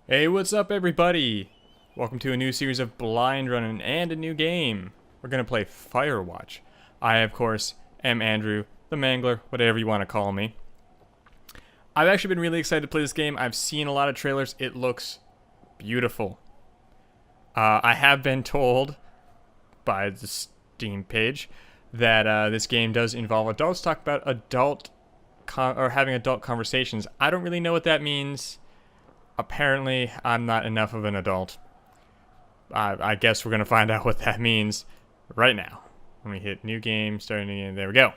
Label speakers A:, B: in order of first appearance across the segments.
A: Hey, what's up everybody? Welcome to a new series of blind running and a new game. We're gonna play Firewatch. I, of course, am Andrew, the Mangler, whatever you want to call me. I've actually been really excited to play this game. I've seen a lot of trailers. It looks beautiful. I have been told by the Steam page that this game does involve adults. Talk about having adult conversations. I don't really know what that means. Apparently, I'm not enough of an adult. I guess we're going to find out what that means right now. Let me hit new game, starting again. There we go.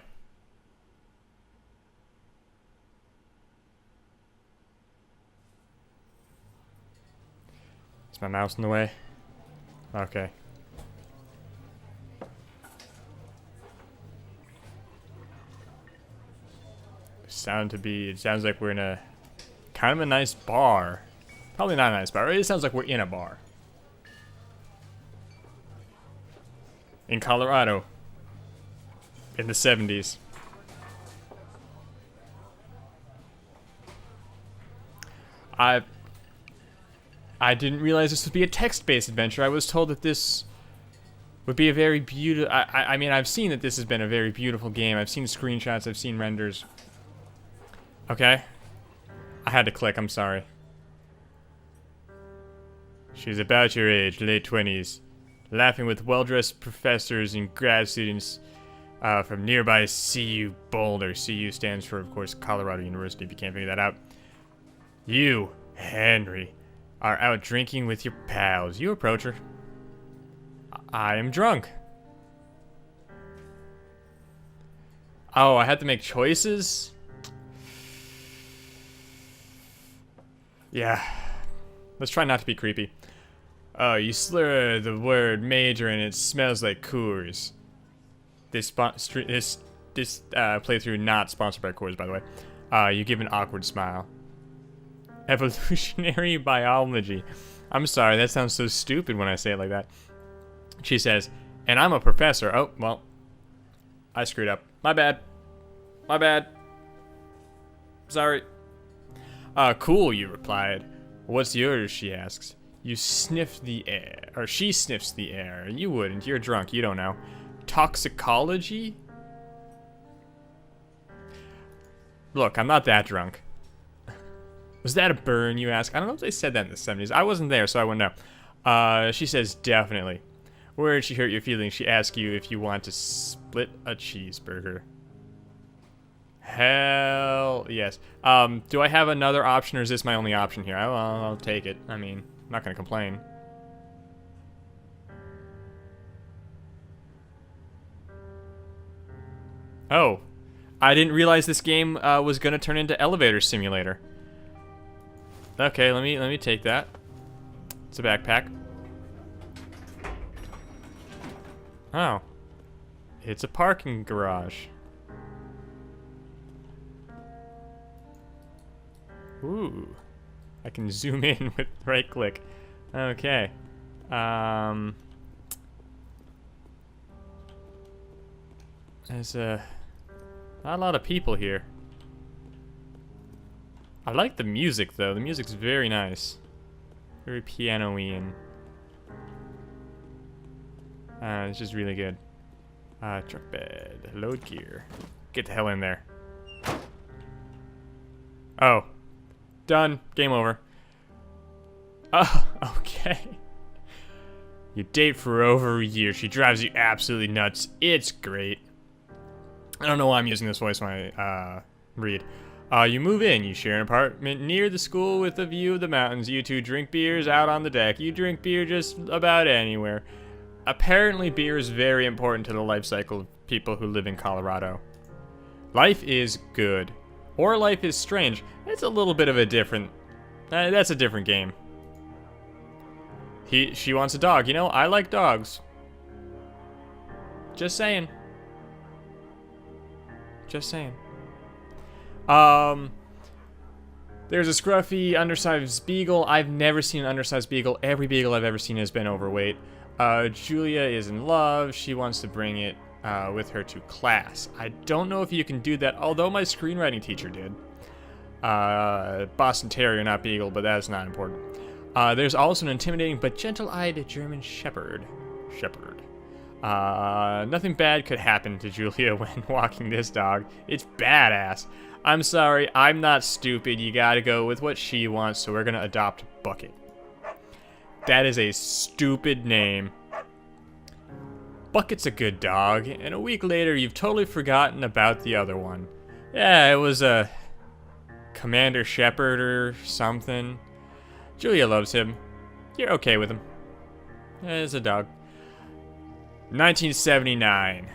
A: Is my mouse in the way? Okay. It sounds like we're in a kind of a nice bar. Probably not a nice bar. It sounds like we're in a bar. In Colorado. In the 70s. I didn't realize this would be a text-based adventure. I was told that this would be a very beautiful... I mean, I've seen that this has been a very beautiful game. I've seen screenshots. I've seen renders. Okay. I had to click. I'm sorry. She's about your age, late 20s. Laughing with well-dressed professors and grad students from nearby CU Boulder. CU stands for, of course, Colorado University, if you can't figure that out. You, Henry, are out drinking with your pals. You approach her. I am drunk. Oh, I had to make choices? Yeah. Let's try not to be creepy. Oh, you slur the word major and it smells like Coors. This playthrough not sponsored by Coors, by the way. You give an awkward smile. Evolutionary biology. I'm sorry, that sounds so stupid when I say it like that. She says, and I'm a professor. Oh, well, I screwed up. My bad. My bad. Sorry. Cool, you replied. What's yours, she asks. You sniff the air, or she sniffs the air. You wouldn't, you're drunk, you don't know. Toxicology? Look, I'm not that drunk. Was that a burn, you ask? I don't know if they said that in the 70s. I wasn't there, so I wouldn't know. She says, definitely. Where did she hurt your feelings? She asks you if you want to split a cheeseburger. Hell yes. Do I have another option, or is this my only option here? I'll take it. I mean, I'm not gonna complain. Oh, I didn't realize this game was gonna turn into Elevator Simulator. Okay, let me take that. It's a backpack. Oh, it's a parking garage. Ooh, I can zoom in with right click. Okay. There's not a lot of people here. I like the music though. The music's very nice. Very piano-y and it's just really good. Truck bed. Load gear. Get the hell in there. Oh. Done. Game over. Oh, okay. You date for over a year. She drives you absolutely nuts. It's great. I don't know why I'm using this voice when I read. You move in. You share an apartment near the school with a view of the mountains. You two drink beers out on the deck. You drink beer just about anywhere. Apparently, beer is very important to the life cycle of people who live in Colorado. Life is good. Or life is strange. It's a little bit of a different... that's a different game. She wants a dog. You know, I like dogs. Just saying. Just saying. There's a scruffy, undersized beagle. I've never seen an undersized beagle. Every beagle I've ever seen has been overweight. Julia is in love. She wants to bring it with her to class. I don't know if you can do that, although my screenwriting teacher did. Boston Terrier, not Beagle, but that's not important. There's also an intimidating but gentle-eyed German Shepherd. Nothing bad could happen to Julia when walking this dog. It's badass. I'm sorry, I'm not stupid. You gotta go with what she wants, so we're gonna adopt Bucket. That is a stupid name. Bucket's a good dog, and a week later you've totally forgotten about the other one. Yeah, it was a Commander Shepherd or something. Julia loves him. You're okay with him. It's a dog. 1979.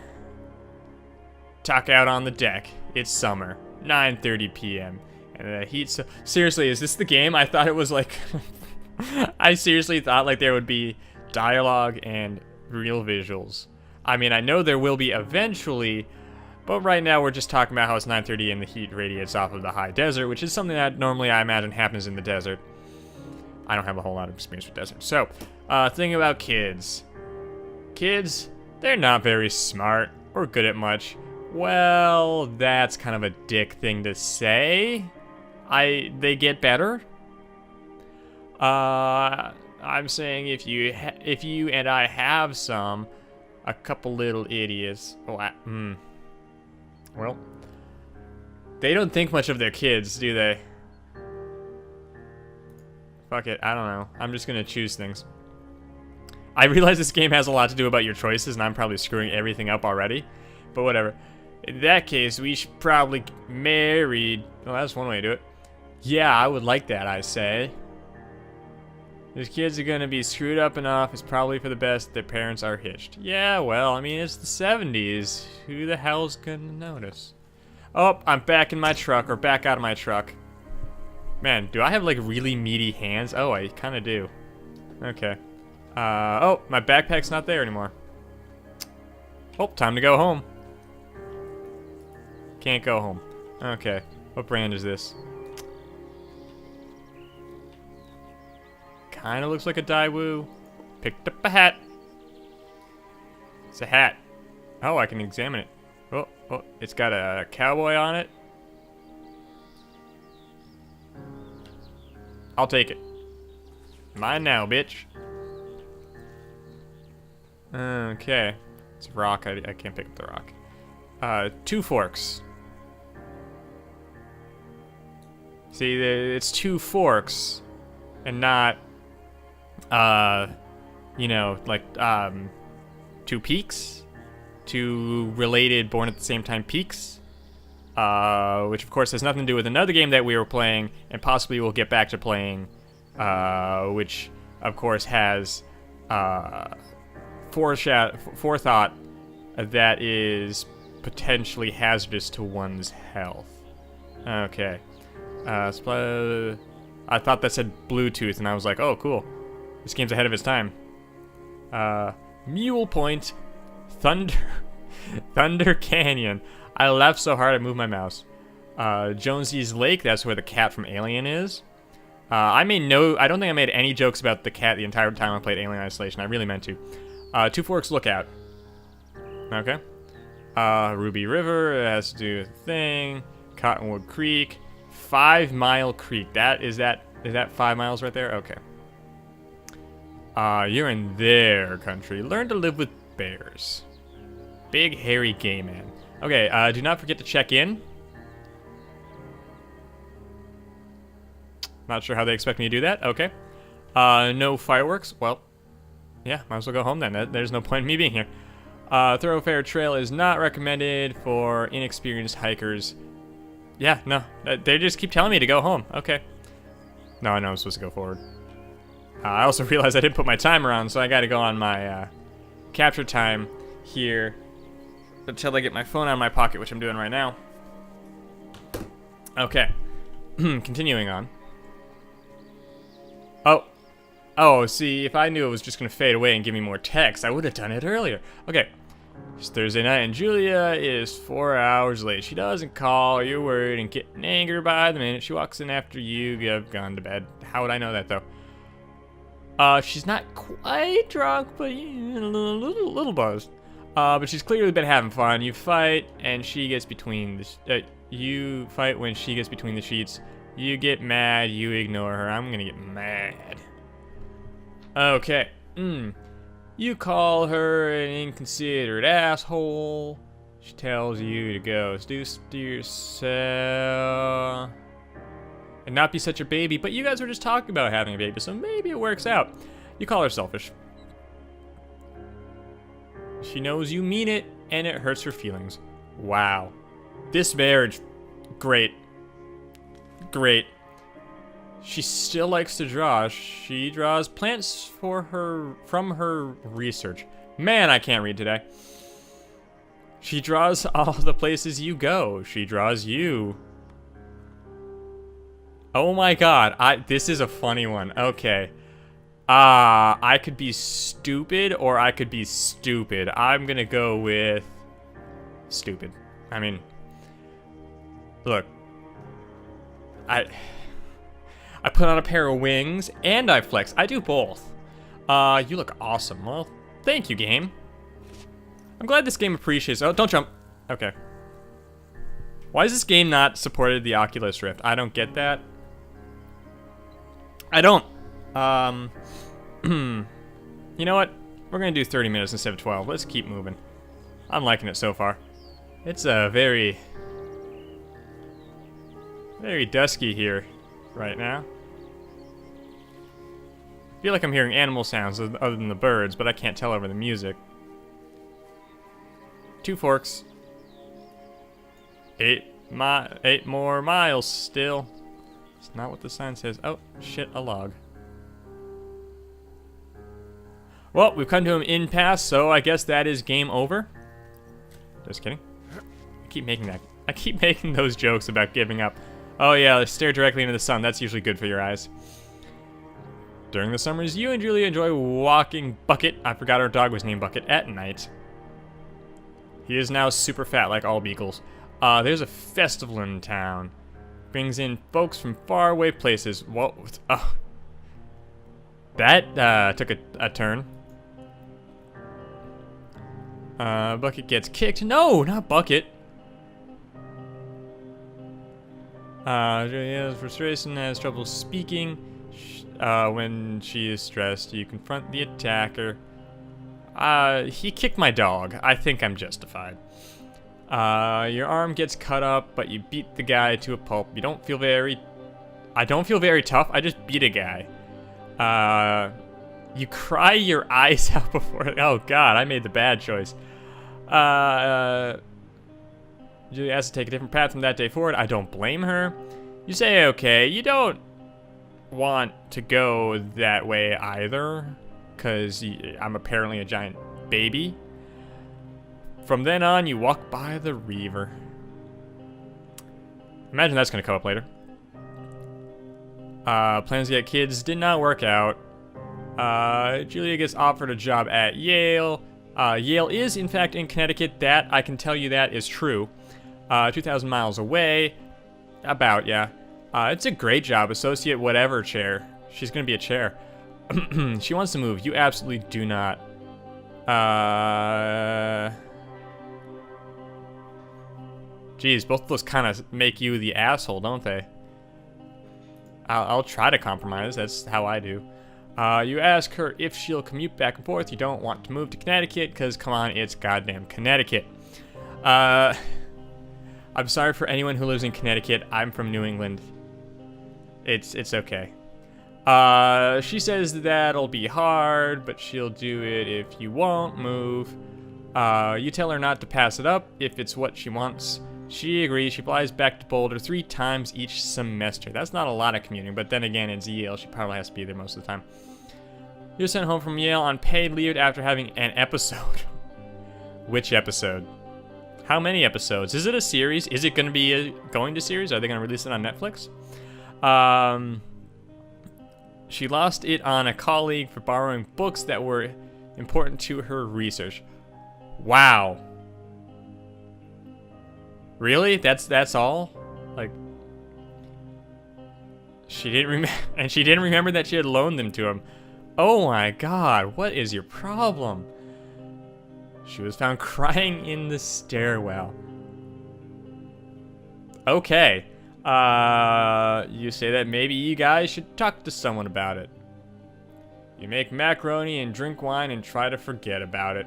A: Tuck out on the deck. It's summer. 9:30 p.m. And the heat. So seriously, is this the game? I thought it was like. I seriously thought like there would be dialogue and real visuals. I mean, I know there will be eventually, but right now we're just talking about how it's 9:30 and the heat radiates off of the high desert, which is something that normally I imagine happens in the desert. I don't have a whole lot of experience with desert. So, thing about kids. Kids, they're not very smart or good at much. Well, that's kind of a dick thing to say. They get better. I'm saying if you and I have a couple little idiots. Well, they don't think much of their kids, do they? Fuck it, I don't know. I'm just gonna choose things. I realize this game has a lot to do about your choices, and I'm probably screwing everything up already. But whatever. In that case, we should probably get married. Well, that's one way to do it. Yeah, I would like that, I say. These kids are gonna be screwed up enough. It's probably for the best their parents are hitched. Yeah, well, I mean, it's the 70s. Who the hell's gonna notice? Oh, I'm back in my truck, or back out of my truck. Man, do I have, like, really meaty hands? Oh, I kind of do. Okay. Oh, my backpack's not there anymore. Oh, time to go home. Can't go home. Okay. What brand is this? Kind of looks like a Daewoo. Picked up a hat. It's a hat. Oh, I can examine it. Oh, it's got a cowboy on it. I'll take it. Mine now, bitch. Okay. It's a rock. I can't pick up the rock. 2 forks. See, it's 2 forks. And not, you know, like, 2 peaks. 2 related, born at the same time peaks. Which, of course, has nothing to do with another game that we were playing, and possibly we'll get back to playing, which, of course, has forethought that is potentially hazardous to one's health. Okay. I thought that said Bluetooth, and I was like, oh, cool. This game's ahead of its time. Mule Point. Thunder Canyon. I laughed so hard I moved my mouse. Jonesy's Lake, that's where the cat from Alien is. I don't think I made any jokes about the cat the entire time I played Alien Isolation. I really meant to. 2 Forks Lookout. Okay. Ruby River, it has to do with the thing. Cottonwood Creek. 5 Mile Creek. Is that 5 miles right there? Okay. You're in their country. Learn to live with bears. Big hairy gay man. Okay, do not forget to check in. Not sure how they expect me to do that. Okay. No fireworks. Well, yeah, might as well go home then. There's no point in me being here. Thoroughfare trail is not recommended for inexperienced hikers. Yeah, no. They just keep telling me to go home. Okay. No, I know I'm supposed to go forward. I also realized I didn't put my timer on, so I gotta go on my capture time here until I get my phone out of my pocket, which I'm doing right now. Okay. Continuing on. Oh, see, if I knew it was just going to fade away and give me more text, I would have done it earlier. Okay. It's Thursday night, and Julia is 4 hours late. She doesn't call, you're worried, and getting angry by the minute. She walks in after you have gone to bed. How would I know that, though? She's not quite drunk, but a little buzzed. But she's clearly been having fun. You fight, and she gets between the... you fight when she gets between the sheets. You get mad, you ignore her. I'm gonna get mad. Okay. You call her an inconsiderate asshole. She tells you to go do yourself and not be such a baby, but you guys were just talking about having a baby, so maybe it works out. You call her selfish. She knows you mean it, and it hurts her feelings. Wow. This marriage, great. Great. She still likes to draw. She draws plants from her research. Man, I can't read today. She draws all the places you go. She draws you. Oh my god, this is a funny one. Okay. I could be stupid or I could be stupid. I'm gonna go with stupid. I mean, look. I put on a pair of wings and I flex. I do both. You look awesome. Well, thank you, game. I'm glad this game appreciates. Oh, don't jump. Okay. Why is this game not supported the Oculus Rift? I don't get that. I don't. You know what? We're gonna do 30 minutes instead of 12. Let's keep moving. I'm liking it so far. It's very dusky here right now. I feel like I'm hearing animal sounds other than the birds, but I can't tell over the music. 2 forks. 8 more miles still. It's not what the sign says. Oh, shit, a log. Well, we've come to an impasse, so I guess that is game over. Just kidding. I keep making those jokes about giving up. Oh yeah, stare directly into the sun. That's usually good for your eyes. During the summers, you and Julia enjoy walking Bucket. I forgot our dog was named Bucket at night. He is now super fat like all beagles. There's a festival in town. Brings in folks from faraway places. Whoa. Oh. That took a turn. Bucket gets kicked. No, not Bucket. Julia's frustration has trouble speaking. When she is stressed, you confront the attacker. He kicked my dog. I think I'm justified. Your arm gets cut up, but you beat the guy to a pulp. I don't feel very tough. I just beat a guy. You cry your eyes out before. Oh god, I made the bad choice. Julia has to take a different path from that day forward. I don't blame her. You say okay. You don't want to go that way either, because I'm apparently a giant baby. From then on, you walk by the river. Imagine that's going to come up later. Plans to get kids did not work out. Julia gets offered a job at Yale. Yale is, in fact, in Connecticut. That, I can tell you that is true. 2,000 miles away. About, yeah. It's a great job. Associate whatever chair. She's going to be a chair. She wants to move. You absolutely do not. Geez, both of those kind of make you the asshole, don't they? I'll try to compromise. That's how I do. You ask her if she'll commute back and forth. You don't want to move to Connecticut because, come on, it's goddamn Connecticut. I'm sorry for anyone who lives in Connecticut. I'm from New England. It's okay. She says that'll be hard, but she'll do it if you won't move. You tell her not to pass it up if it's what she wants. She agrees. She flies back to Boulder 3 times each semester. That's not a lot of commuting, but then again, it's Yale. She probably has to be there most of the time. You're sent home from Yale on paid leave after having an episode. Which episode? How many episodes? Is it a series? Is it going to be going to series? Are they going to release it on Netflix? She lost it on a colleague for borrowing books that were important to her research. Wow. Really? That's all? Like, she didn't remember that she had loaned them to him. Oh my god, what is your problem? She was found crying in the stairwell. Okay. You say that maybe you guys should talk to someone about it. You make macaroni and drink wine and try to forget about it.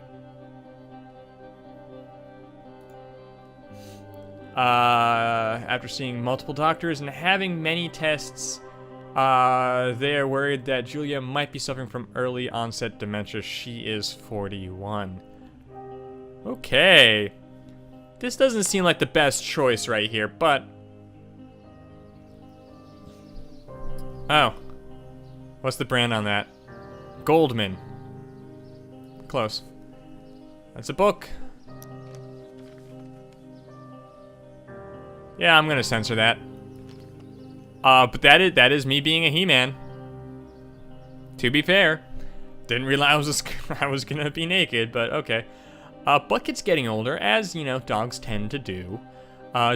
A: After seeing multiple doctors and having many tests, they are worried that Julia might be suffering from early onset dementia. She is 41. Okay. This doesn't seem like the best choice right here, but... Oh. What's the brand on that? Goldman. Close. That's a book. Yeah, I'm gonna censor that. But that is me being a He-Man. To be fair, didn't realize I was gonna be naked, but okay. Bucket's getting older, as you know, dogs tend to do.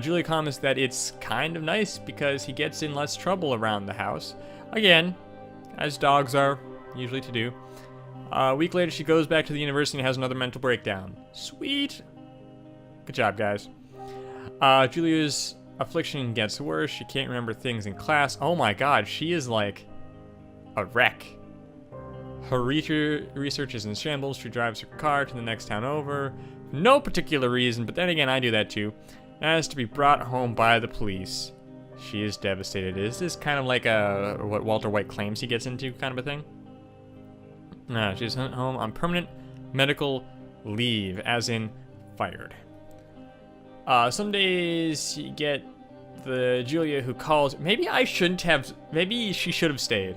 A: Julia comments that it's kind of nice because he gets in less trouble around the house. Again, as dogs are usually to do. A week later, she goes back to the university and has another mental breakdown. Sweet. Good job, guys. Julia's affliction gets worse. She can't remember things in class. Oh my god, she is like a wreck. Her research is in shambles. She drives her car to the next town over. No particular reason, but then again, I do that too. And has to be brought home by the police. She is devastated. Is this kind of like a what Walter White claims he gets into kind of a thing? No, she's sent home on permanent medical leave, as in fired. Some days you get the Julia who calls. Maybe I shouldn't have. Maybe she should have stayed.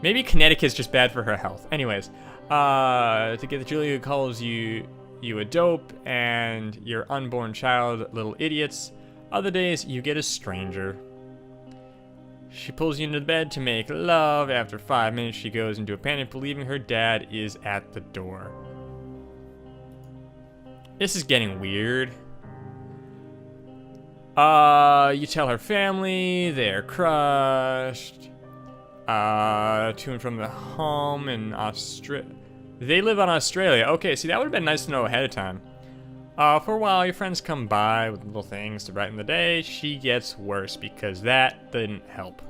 A: Maybe Connecticut's just bad for her health. Anyways, to get the Julia who calls you a dope and your unborn child little idiots. Other days you get a stranger. She pulls you into bed to make love. After 5 minutes, she goes into a panic, believing her dad is at the door. This is getting weird. You tell her family, they're crushed. To and from the home in Australia. They live on Australia. Okay, see, that would have been nice to know ahead of time. For a while, your friends come by with little things to brighten the day. She gets worse because that didn't help.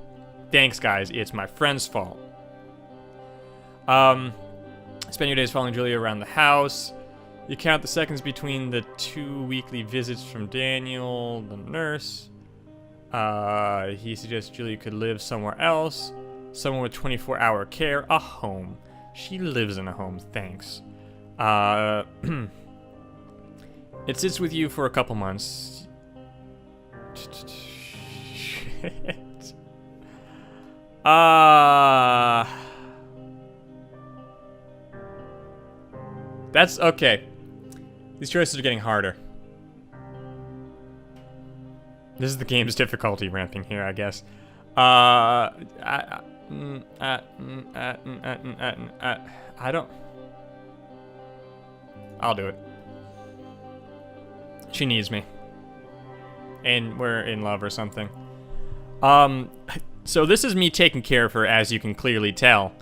A: Thanks, guys. It's my friend's fault. Spend your days following Julia around the house. You count the seconds between the 2 weekly visits from Daniel, the nurse. He suggests Julia could live somewhere else. Somewhere with 24-hour care. A home. She lives in a home, thanks. It sits with you for a couple months. Shit. That's okay. These choices are getting harder. This is the game's difficulty ramping here, I guess. I don't... I'll do it. She needs me. And we're in love or something. So this is me taking care of her, as you can clearly tell.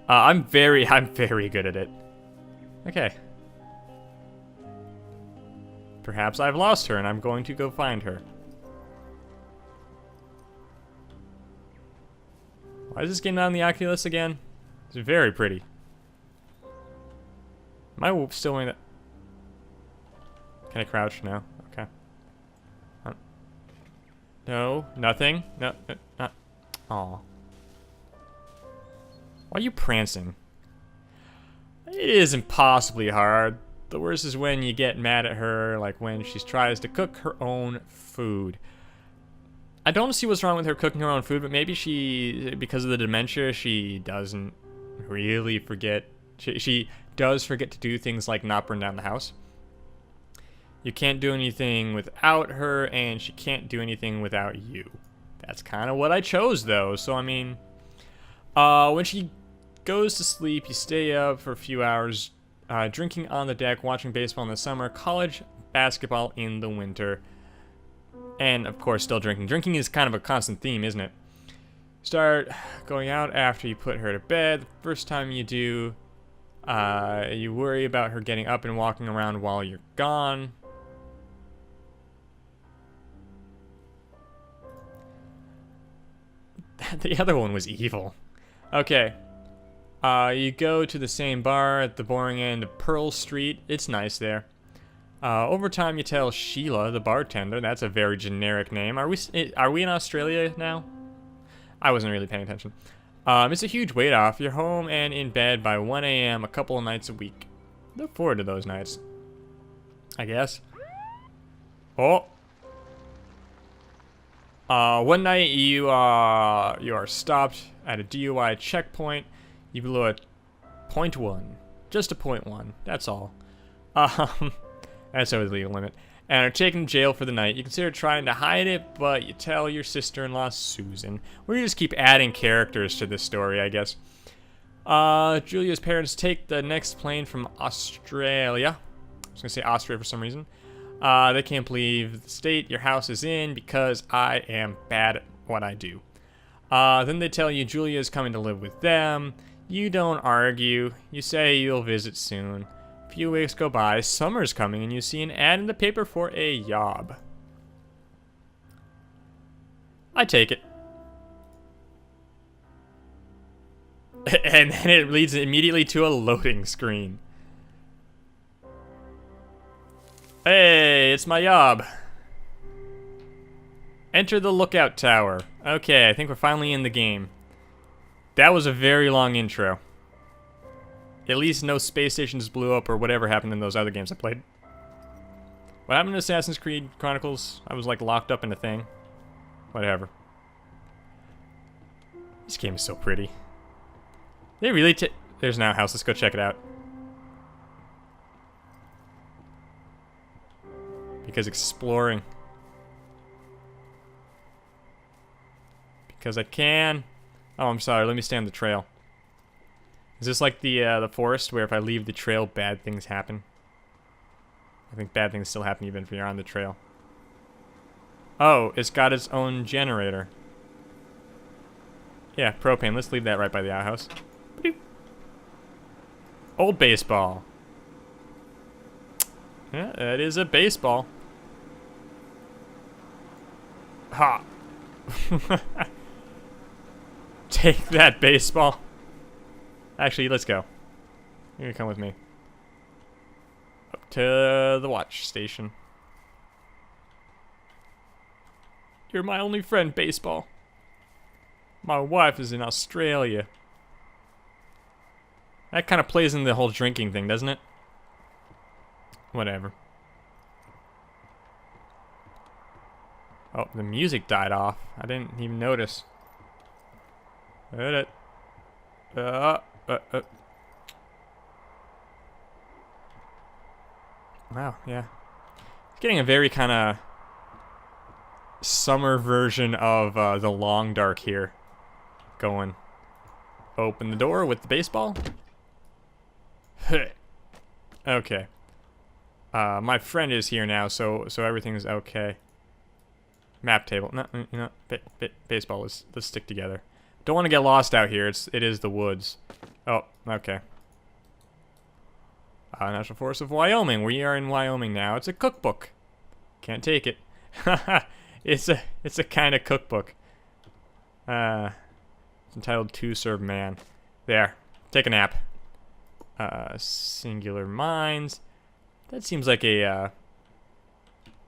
A: I'm very good at it. Okay. Perhaps I've lost her and I'm going to go find her. Why is this game not on the Oculus again? It's very pretty. Am I still wearing that? Can I crouch? No. Okay. No, nothing. No, not. Aw. Why are you prancing? It is impossibly hard. The worst is when you get mad at her, like when she tries to cook her own food. I don't see what's wrong with her cooking her own food, but maybe she, because of the dementia, she doesn't really forget. She does forget to do things like not burn down the house. You can't do anything without her, and she can't do anything without you. That's kind of what I chose, though. So, I mean, when she goes to sleep, you stay up for a few hours, drinking on the deck, watching baseball in the summer, college basketball in the winter, and, of course, still drinking. Drinking is kind of a constant theme, isn't it? Start going out after you put her to bed. The first time you do, you worry about her getting up and walking around while you're gone. The other one was evil. Okay. You go to the same bar at the boring end of Pearl Street. It's nice there. Over time, you tell Sheila, the bartender. That's a very generic name. Are we in Australia now? I wasn't really paying attention. It's a huge weight off. You're home and in bed by 1 a.m. a couple of nights a week. Look forward to those nights, I guess. Oh. One night you are stopped at a DUI checkpoint. You blew a .1, just a .1. That's all. That's over the legal limit. And are taken to jail for the night. You consider trying to hide it, but you tell your sister-in-law Susan. We just keep adding characters to this story, I guess. Julia's parents take the next plane from Australia. I was gonna say Austria for some reason. They can't believe the state your house is in because I am bad at what I do. Then they tell you Julia's coming to live with them. You don't argue. You say you'll visit soon. A few weeks go by, summer's coming, and you see an ad in the paper for a job. I take it. And then it leads immediately to a loading screen. Hey, it's my job. Enter the lookout tower. Okay, I think we're finally in the game. That was a very long intro. At least no space stations blew up or whatever happened in those other games I played. What happened to Assassin's Creed Chronicles? I was like locked up in a thing. Whatever. This game is so pretty. They really there's now a house. Let's go check it out. Because exploring. Because I can. Oh, I'm sorry. Let me stay on the trail. Is this like the forest where if I leave the trail, bad things happen? I think bad things still happen even if you're on the trail. Oh, it's got its own generator. Yeah, propane. Let's leave that right by the outhouse. Old baseball. Yeah, that is a baseball. Ha! Take that, baseball. Actually, let's go. You're gonna come with me. Up to the watch station. You're my only friend, baseball. My wife is in Australia. That kind of plays in the whole drinking thing, doesn't it? Whatever. Oh, the music died off. I didn't even notice. Wow, yeah. It's getting a very kind of summer version of the Long Dark here. Going. Open the door with the baseball. Okay. My friend is here now, so everything's okay. Map table. No, you know, baseball. Let's stick together. Don't want to get lost out here. It is the woods. Oh, okay. National Forest of Wyoming. We are in Wyoming now. It's a cookbook. Can't take it. it's a kind of cookbook. It's entitled To Serve Man. There. Take a nap. Singular Minds. That seems like a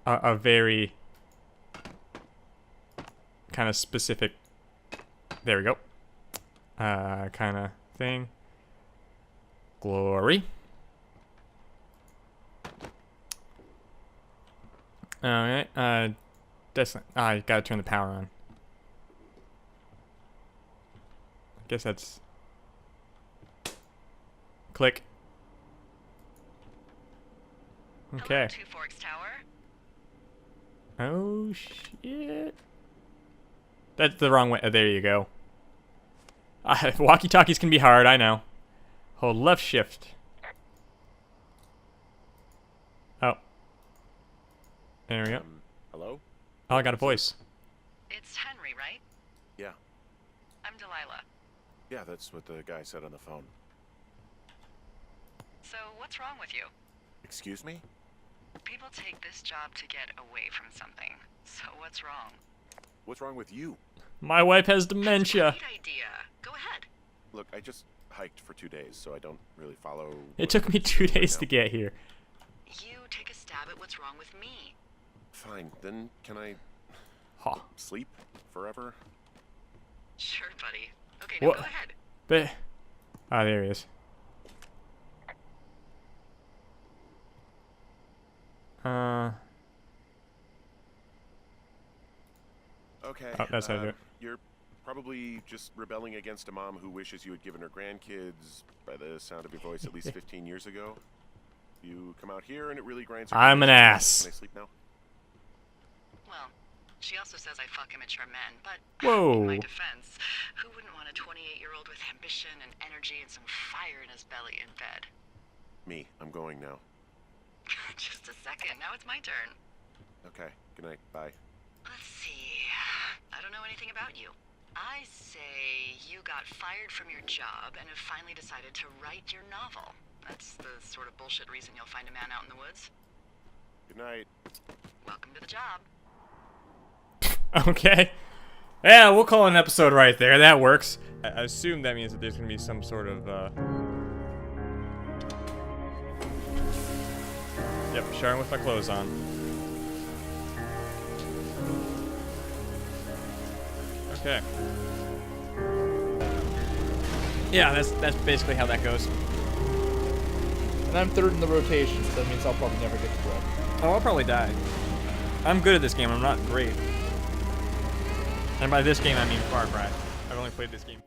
A: very kind of specific. There we go. Kind of thing. Glory. Alright, that's you gotta turn the power on. I guess that's click. Okay.
B: Hello, Two Forks Tower.
A: Oh shit. That's the wrong way. There you go. Walkie-talkies can be hard, I know. Hold left shift. Oh. There we go.
C: Hello?
A: Oh, I got a voice.
B: It's Henry, right?
C: Yeah.
B: I'm Delilah.
C: Yeah, that's what the guy said on the phone.
B: So, what's wrong with you?
C: Excuse me?
B: People take this job to get away from something. So, what's wrong?
C: What's wrong with you?
A: My wife has dementia.
B: Great idea. Go ahead.
C: Look, I just... hiked for 2 days, so I don't really follow.
A: It took me 2 days to get here.
B: You take a stab at what's wrong with me.
C: Fine, then can I
A: Huh.
C: sleep forever?
B: Sure, buddy. Okay, now
A: What?
B: go ahead.
A: But ah, there he is.
C: Okay.
A: Oh, that's how I do it.
C: You're probably just rebelling against a mom who wishes you had given her grandkids, by the sound of your voice, at least 15 years ago. You come out here and it really grinds her
A: I'm an
C: gears.
A: ass.
C: Can I sleep now?
B: Well, she also says I fuck immature men, but
A: Whoa.
B: in my defense, who wouldn't want a 28-year-old with ambition and energy and some fire in his belly in bed?
C: Me. I'm going now.
B: Just a second. Now it's my turn.
C: Okay. Good night. Bye.
B: Let's see. I don't know anything about you. I say you got fired from your job and have finally decided to write your novel. That's the sort of bullshit reason you'll find a man out in the woods.
C: Good night.
B: Welcome to the job.
A: Okay. Yeah, we'll call it an episode right there. That works. I assume that means that there's gonna be some sort of Yep, showering with my clothes on. Okay. Yeah, that's basically how that goes.
D: And I'm third in the rotation, so that means I'll probably never get to bread.
A: Oh, I'll probably die. I'm good at this game. I'm not great. And by this game, I mean Far Cry. I've only played this game